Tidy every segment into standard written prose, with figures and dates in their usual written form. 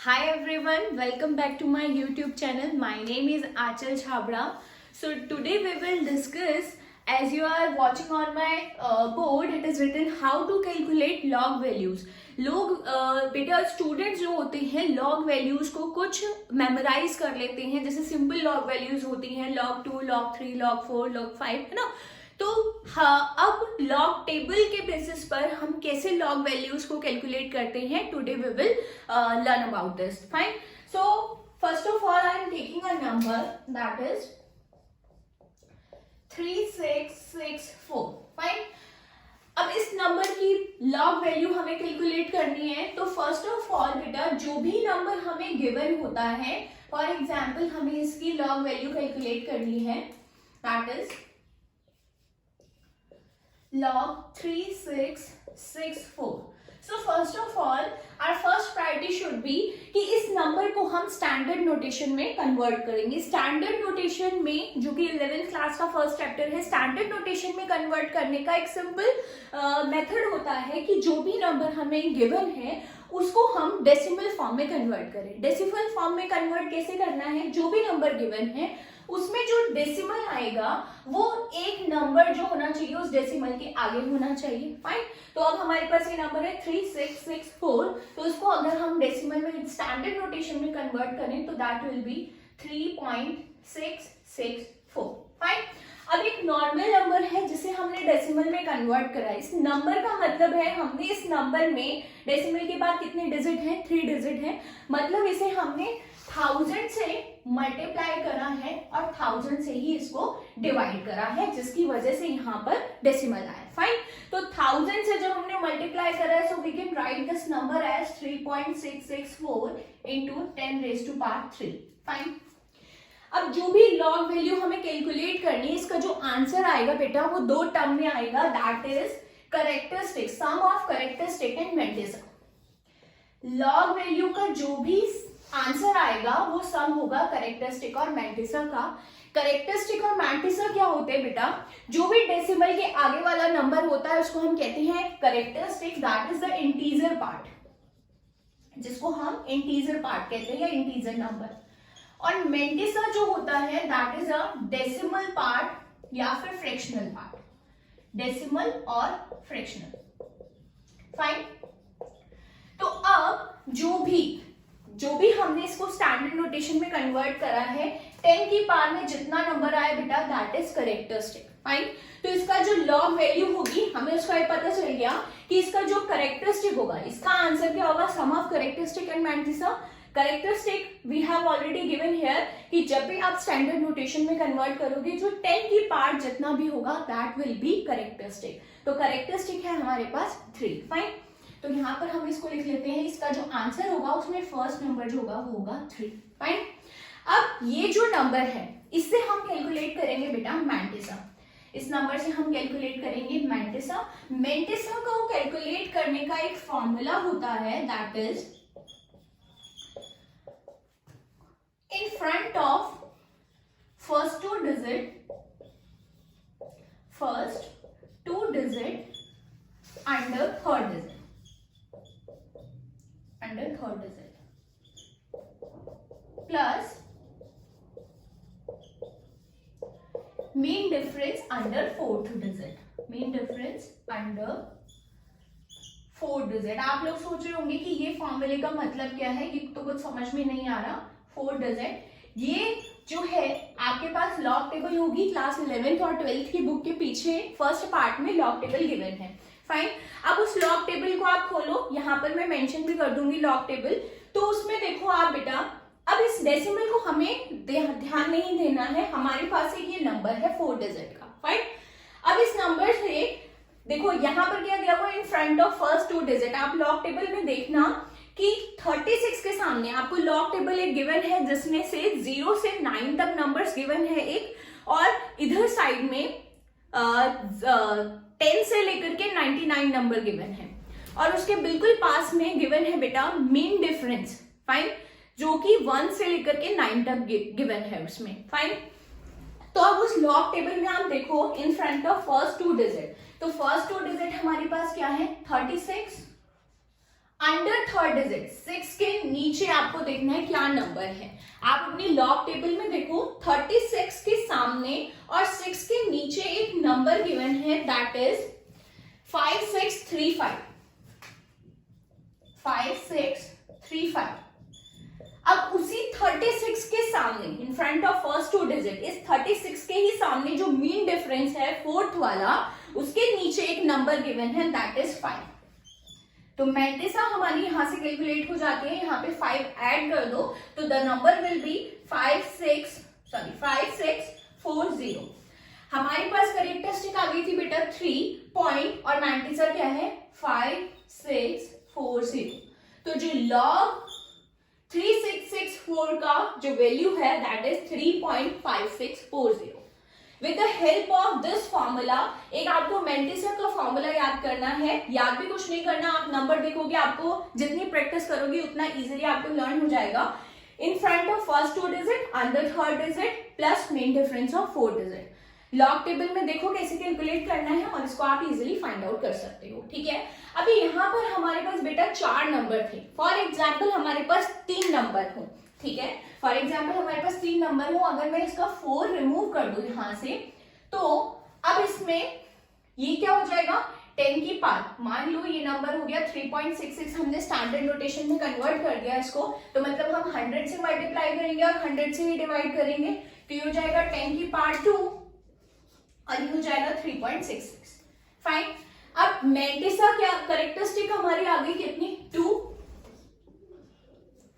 Hi everyone, welcome back to my YouTube channel. My name is Achal Chhabra. So today we will discuss, as you are watching on my board, it is written how to calculate log values. लोग बेटा students जो होते हैं log values को कुछ memorise कर लेते हैं, जैसे सिंपल लॉग वैल्यूज होती हैं log 2, log 3, log 4, log 5, है ना। तो हाँ, अब लॉग टेबल के बेसिस पर हम कैसे लॉग वैल्यूज को कैलकुलेट करते हैं, today we will learn about this. Fine. So first of all I am taking a number that is 3664। Fine. अब इस नंबर की लॉग वैल्यू हमें कैलकुलेट करनी है, तो फर्स्ट ऑफ ऑल बेटा जो भी नंबर हमें गिवन होता है, फॉर एग्जाम्पल हमें इसकी लॉग वैल्यू कैलकुलेट करनी है, that is log 3664. So first of all our first priority should be कि इस नंबर को हम स्टैंडर्ड नोटेशन में कन्वर्ट करेंगे। स्टैंडर्ड नोटेशन में, जो कि 11th क्लास का फर्स्ट चैप्टर है, स्टैंडर्ड नोटेशन में कन्वर्ट करने का एक सिंपल मेथड होता है कि जो भी नंबर हमें गिवन है उसको हम डेसिमल फॉर्म में कन्वर्ट करें। डेसिमल फॉर्म में कन्वर्ट कैसे करना है, जो भी नंबर गिवन है उसमें जो डेसिमल आएगा वो एक नंबर जो होना चाहिए उस डेसिमल के आगे होना चाहिए। फाइन। तो अब हमारे पास ये नंबर है 3664, तो इसको अगर हम डेसिमल में स्टैंडर्ड नोटेशन में कन्वर्ट करें तो दैट विल बी 3.664। फाइन। अब एक नॉर्मल नंबर है जिसे हमने डेसिमल में कन्वर्ट करा है। इस नंबर का मतलब है हमने इस नंबर में डेसिमल के बाद कितने डिजिट हैं, 3 डिजिट हैं, मतलब इसे हमने 1000 से मल्टीप्लाई करा है और 1000 से ही इसको डिवाइड करा है, जिसकी वजह से यहाँ पर डेसिमल आया। फाइन। तो 1000 से जब हमने मल्टीप्लाई करा है, so we can write this number as 3.664 into 10 raised to power 3। Fine. अब जो भी लॉग वैल्यू हमें कैलकुलेट करनी है, इसका जो आंसर आएगा बेटा वो 2 टर्म में आएगा, that is characteristic, sum of characteristic and mantissa. Log value का जो भी आंसर आएगा वो सम होगा कैरेक्टरिस्टिक और मैंटिसा का। कैरेक्टरिस्टिक और मैंटिसा क्या होते हैं बेटा, जो भी डेसिमल के आगे वाला नंबर होता है उसको हम कहते हैं characteristic, that is the integer part, जिसको हम इंटीजर पार्ट कहते हैं या इंटीजर नंबर। और मैंटिसा जो होता है that is a decimal part या फिर फ्रैक्शनल पार्ट, डेसिमल और फ्रैक्शनल। फाइन। तो अब जो भी हमने इसको स्टैंडर्ड नोटेशन में कन्वर्ट करा है, 10 की पावर में जितना नंबर आया बेटा दैट इज कैरेक्टरिस्टिक। फाइन। तो इसका जो लॉग वैल्यू होगी, हमें उसका ये पता चल गया कि इसका जो कैरेक्टरिस्टिक होगा, इसका आंसर क्या होगा, sum of characteristic and mantissa. Characteristic we have already given here कि जब भी आप स्टैंडर्ड नोटेशन में कन्वर्ट करोगे, जो 10 की पार्ट जितना भी होगा दैट विल बी कैरेक्टरिस्टिक। तो कैरेक्टरिस्टिक है हमारे पास 3। फाइन। तो यहाँ पर हम इसको लिख लेते हैं, इसका जो आंसर होगा उसमें फर्स्ट नंबर जो होगा वो होगा 3। फाइन। अब ये जो नंबर है इससे हम कैलकुलेट करेंगे बेटा मैंटिसा। इस नंबर से हम कैलकुलेट करेंगे मैंटिसा। मैंटिसा को कैलकुलेट करने का एक फॉर्मूला होता है, that is in front of first two digit under third digit plus mean difference under fourth digit, आप लोग सोच रहे होंगे कि ये फॉर्मूले का मतलब क्या है, ये तो कुछ समझ में नहीं आ रहा। 4 डिजिट, ये जो है आपके पास लॉग टेबल होगी क्लास 11th और 12th की बुक के पीछे फर्स्ट पार्ट में लॉग टेबल गिवन है। फाइन। अब उस लॉग टेबल को आप खोलो, यहाँ पर मैं मेंशन भी कर दूंगी लॉग टेबल, तो उसमें देखो आप बेटा, अब इस डेसिमल को हमें ध्यान नहीं देना है, हमारे पास एक ये नंबर है 4 डिजिट का। फाइन। अब इस नंबर से देखो यहाँ पर क्या दिया हुआ, in front of first 2 digit. आप लॉग टेबल में देखना कि 36 के सामने आपको लॉग टेबल एक गिवन है जिसमें से 0 से 9 तक नंबर्स गिवन है एक, और इधर साइड में 10 से लेकर के 99 नंबर गिवन है, और उसके बिल्कुल पास में गिवन है बेटा मीन डिफरेंस। फाइन। जो कि 1 से लेकर के 9 तक गिवन है उसमें। फाइन। तो अब उस लॉग टेबल में आप देखो in front of first 2 digit, तो फर्स्ट 2 डिजिट हमारे पास क्या है 36 अंडर थर्ड डिजिट 6 के नीचे आपको देखना है क्या नंबर है। आप अपनी लॉग टेबल में देखो 36 के सामने और 6 के नीचे एक नंबर गिवन है, दैट इज 5635। 5635। अब उसी 36 के सामने in front of first two digit, इस 36 के ही सामने जो मीन डिफरेंस है फोर्थ वाला, उसके नीचे एक नंबर गिवन है, दैट इज 5। तो मैंटिसा हमारी यहां से कैलकुलेट हो जाती है, यहाँ पे 5 ऐड कर दो तो द नंबर विल बी 5640। हमारे पास करेक्टरिस्टिक आ गई थी बेटा 3 पॉइंट और मैंटिसा क्या है 5640। तो जो लॉग 3664 का जो वैल्यू है that is 3.5640। With the help of this formula, एक आपको मैंटिसा का फॉर्मूला याद करना है, याद भी कुछ नहीं करना, आप नंबर देखोगे, आपको जितनी प्रैक्टिस करोगे उतना इजीली आपको लर्न हो जाएगा। In front of first two digit, under third digit plus main difference of fourth digit. Log table में देखो कैसे कैलकुलेट करना है और इसको आप इजीली फाइंड आउट कर सकते हो, ठीक है। अभी यहाँ पर हमारे पास बेटा 4 नंबर थे, फॉर एग्जाम्पल हमारे पास 3 नंबर हो, ठीक है। फॉर एग्जाम्पल हमारे पास 3 नंबर हो, अगर मैं इसका 4 रिमूव कर दूं यहां से, तो अब इसमें ये क्या हो जाएगा 10 की पावर, मान लो ये नंबर हो गया 3.66, हमने स्टैंडर्ड नोटेशन में कन्वर्ट कर दिया इसको, तो मतलब हम 100 से मल्टीप्लाई करेंगे और 100 से ही डिवाइड करेंगे, तो ये हो जाएगा 10 की पावर 2 और ये हो जाएगा 3.66। फाइन। अब मैंटिसा क्या करेक्टरिस्टिक हमारी आ गई कितनी 2,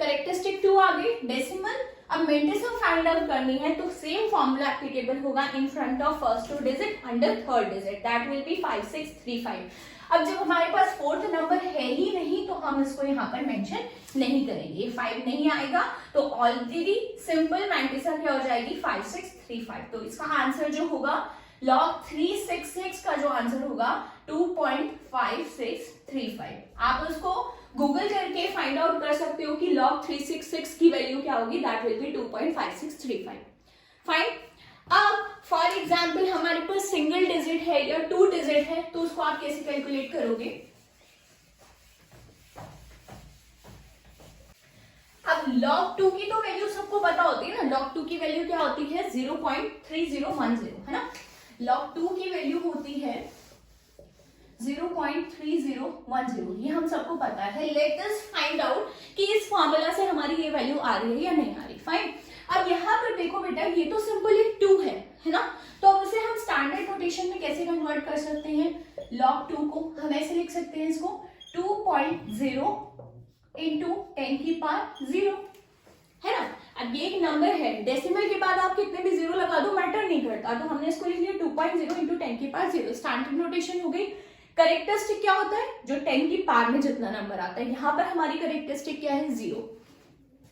करेक्टरिस्टिक 2 आ गई डेसिमल। अब मैंटिसा फाइंड आउट करनी है तो सेम फॉर्मूला एप्लीकेबल होगा in front of first two digit under third digit, that will be 5635। अब जब हमारे पास फोर्थ नंबर है ही नहीं तो हम इसको यहाँ पर मेंशन नहीं करेंगे, 5 नहीं आएगा, तो ऑलरेडी सिंपल मैंटिसा क्या हो जाएगी 5635। तो इसका आंसर जो होगा लॉग 366 का जो आंसर होगा 2.5635। आप उसको गूगल करके फाइंड आउट कर सकते हो कि लॉग 366 की वैल्यू क्या होगी, दैट विल बी 2.5635। फाइन। अब फॉर एग्जाम्पल हमारे पास सिंगल डिजिट है या 2 डिजिट है, तो उसको आप कैसे कैलकुलेट करोगे। अब log 2 की तो वैल्यू सबको पता होती है ना, log 2 की वैल्यू क्या होती है 0.3010, है ना। log 2 की वैल्यू होती है 0.3010, ये हम सबको पता है। लेट अस फाइंड आउट कि इस फॉर्मूला से हमारी ये वैल्यू आ रही है या नहीं आ रही। फाइन। अब यहाँ पर देखो बेटा ये तो सिंपल एक 2 है ना, तो अब उसे हम स्टैंडर्ड नोटेशन में कैसे कन्वर्ट कर सकते हैं। log 2 को हम ऐसे लिख सकते हैं इसको 2.0 इंटू 10 की पावर 0, है ना। अब ये एक नंबर है, डेसिमल के बाद आप कितने भी 0 लगा दो मैटर नहीं करता, तो हमने इसको लिख लिया 2.0 इंटू 10 की पावर 0, स्टैंडर्ड नोटेशन हो गई। करेक्टरिस्टिक क्या होता है, जो 10 की पावर में जितना नंबर आता है, यहाँ पर हमारी करेक्टरिस्टिक क्या है 0,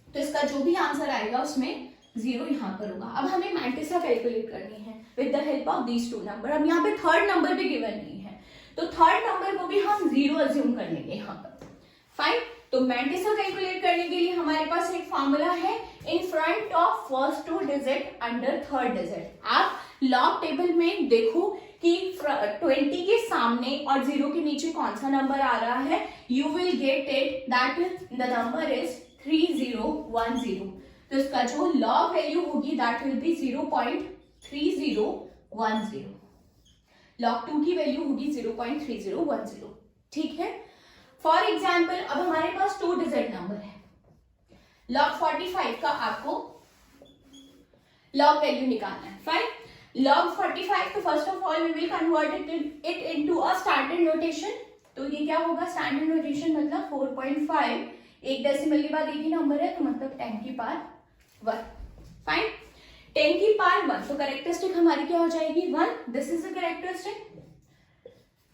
तो इसका जो भी आंसर आएगा उसमें 0 यहाँ पर होगा। अब हमें मैंटिसा कैलकुलेट करनी है with the help of these 2 number. अब यहाँ पे थर्ड नंबर भी गिवन नहीं है, तो थर्ड नंबर को भी हम 0 अज्यूम कर लेंगे यहाँ पर। फाइन। तो मैंटिसा कैलकुलेट करने के लिए हमारे पास एक फॉर्मूला है in front of first two digit under third digit. आप लॉग टेबल में देखो कि 20 के सामने और 0 के नीचे कौन सा नंबर आ रहा है, you will get it that the number is 3010। तो इसका जो लॉग वैल्यू होगी दैट विल बी 0.3010। log 2 की वैल्यू होगी 0.3010, ठीक है। फॉर एग्जाम्पल अब हमारे पास 2 डिजिट नंबर है, log 45 का आपको log वैल्यू निकालना है। फाइन। log 45, तो first of all we will convert it into a standard notation. तो ये क्या होगा स्टैंडर्ड नोटेशन, मतलब 4.5, एक डेसिमल के बाद एक ही नंबर है, तो मतलब 10 की पावर 1। फाइन। 10 की पावर 1, तो करेक्टरिस्टिक हमारी क्या हो जाएगी 1, दिस इज द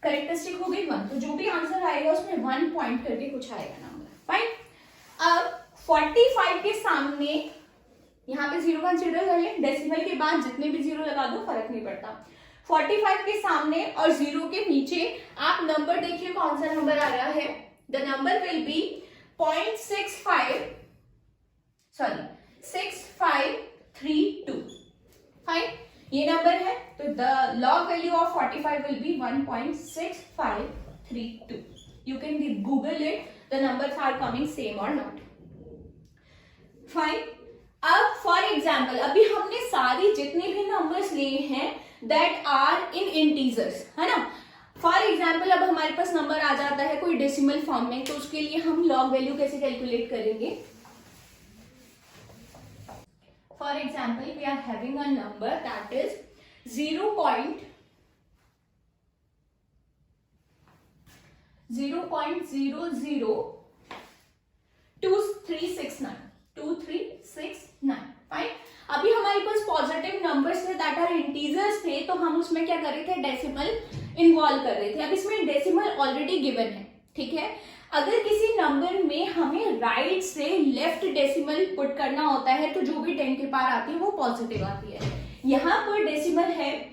करेक्टरिस्टिक हो गई 1, तो जो भी आंसर आएगा उसमें 1 पॉइंट करके कुछ आएगा नंबर। फाइन। अब 45 के सामने यहाँ पे 0 कंसिडर कर ले, डेसिमल के बाद जितने भी 0 लगा दो फर्क नहीं पड़ता। 45 के सामने और 0 के नीचे आप नंबर देखिए कौन सा नंबर आ रहा है, the number will be 6532। Fine. ये नंबर है, तो the log value of 45 will be 1.6532। You can Google it, the the numbers are coming same or not. Fine. अब फॉर एग्जाम्पल अभी हमने सारी जितने भी नंबर्स लिए हैं दैट आर इन इंटीजर्स, है ना। फॉर एग्जाम्पल अब हमारे पास नंबर आ जाता है कोई डेसिमल फॉर्म में, तो उसके लिए हम लॉग वैल्यू कैसे कैलकुलेट करेंगे। For example we are having a number that is 0.002369 fine. अभी हमारे पास पॉजिटिव नंबर्स थे दैट आर इंटीजर्स थे, तो हम उसमें क्या कर रहे थे, डेसिमल इन्वॉल्व कर रहे थे। अब इसमें डेसिमल ऑलरेडी गिवन है, ठीक है। अगर किसी नंबर में हमें राइट से लेफ्ट डेसिमल पुट करना होता है तो जो भी 10 के पार आती है वो पॉजिटिव आती है। यहाँ पर डेसिमल है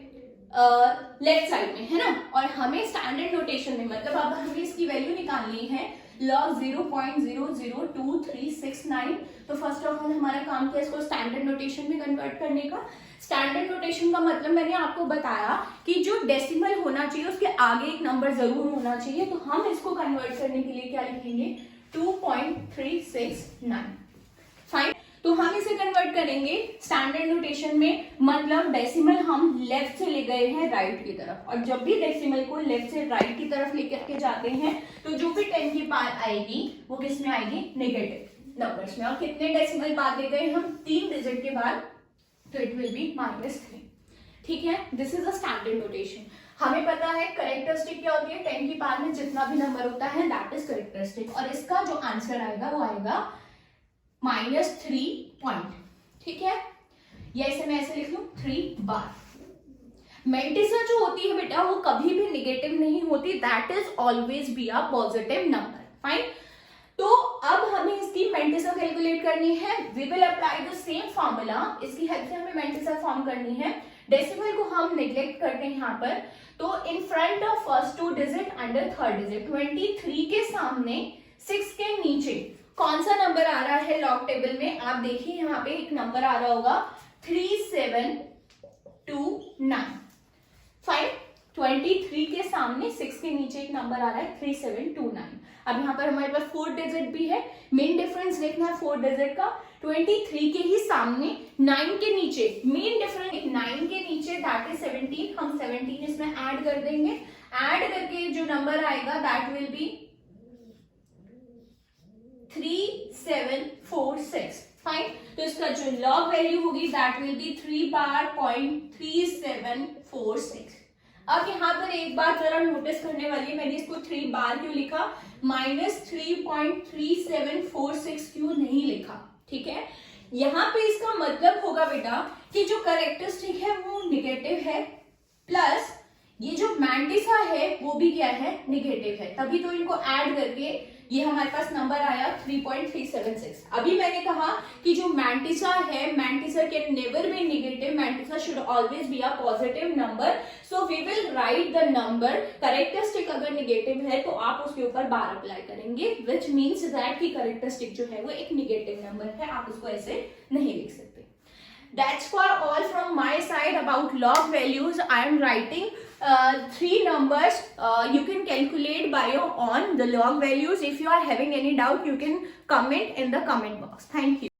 लेफ्ट साइड में, है ना, और हमें स्टैंडर्ड नोटेशन में, मतलब अब हमें इसकी वैल्यू निकालनी है log 0.00239। तो फर्स्ट ऑफ ऑल हमारा काम क्या है, इसको स्टैंडर्ड नोटेशन में कन्वर्ट करने का। स्टैंडर्ड नोटेशन का मतलब मैंने आपको बताया कि जो डेसिमल होना चाहिए उसके आगे एक नंबर जरूर होना चाहिए, तो हम इसको कन्वर्ट करने के लिए क्या लिखेंगे, 2.369। फाइन। तो हम इसे कन्वर्ट करेंगे स्टैंडर्ड नोटेशन में, मतलब डेसिमल हम लेफ्ट से ले गए हैं राइट की तरफ, और जब भी डेसिमल को लेफ्ट से राइट की तरफ लेकर के जाते हैं तो जो भी 10 की पार आएगी वो किस में आएगी, नेगेटिव नंबर्स में। और कितने डेसिमल बाद ले गए हम, 3 डिजिट के बाद, तो इट विल बी -3। ठीक है, this is a standard notation. हमें पता है करेक्टरिस्टिक क्या होती है, 10 की पार में जितना भी नंबर होता है दैट इज करेक्टरिस्टिक, और इसका जो आंसर आएगा वो आएगा -3 पॉइंट। ठीक है, या इसे मैं ऐसे लिख लूं 3 बार। मेंटिसा जो होती है बेटा वो कभी भी नेगेटिव नहीं होती, that is always be a positive number. Fine. तो अब हमें इसकी मेंटिसा कैलकुलेट करनी है। We will apply the same formula, इसकी हेल्प से हमें मेंटिसा फॉर्म करनी है। डेसिमल को हम नेग्लेक्ट करते हैं यहाँ पर, तो in front of first 2 digit under third digit, 23 के सामने 6 के नीचे कौन सा नंबर आ रहा है लॉग टेबल में, आप देखिए यहाँ पे एक नंबर आ रहा होगा 3729। फाइन। 23 के सामने 6 के नीचे एक नंबर आ रहा है 3729। अब यहाँ पर हमारे पास 4 डिजिट भी है, मेन डिफरेंस देखना है 4 डिजिट का। 23 के ही सामने 9 के नीचे, मेन डिफरेंस 9 के नीचे दैट इज 17, हम 17 इसमें ऐड कर देंगे। ऐड करके जो नंबर आएगा दैट विल बी 3746। फाइन। तो इसका जो लॉग वैल्यू होगी दैट विल बी 3 बार 0.3746। अब यहाँ पर एक बात जरा नोटिस करने वाली है, मैंने इसको 3 बार क्यों लिखा, -3.3746 क्यों नहीं लिखा। ठीक है, यहाँ पे इसका मतलब होगा बेटा कि जो करेक्टरिस्टिक है वो निगेटिव है, प्लस ये जो मैंटिसा है वो भी क्या है, निगेटिव है, तभी तो इनको ऐड करके ये हमारे पास नंबर आया 3.376। अभी मैंने कहा कि जो मैंटिसा है, mantissa can never be negative, mantissa should always be a positive number. So we will write the number, characteristic अगर नेगेटिव है तो आप उसके ऊपर बार अप्लाई करेंगे, विच मीन्स दैट कि करेक्टरिस्टिक जो है वो एक नेगेटिव नंबर है, आप उसको ऐसे नहीं लिख सकते। That's for all from my side about log values. I am writing 3 numbers. You can calculate by your own the log values. If you are having any doubt, you can comment in the comment box. Thank you.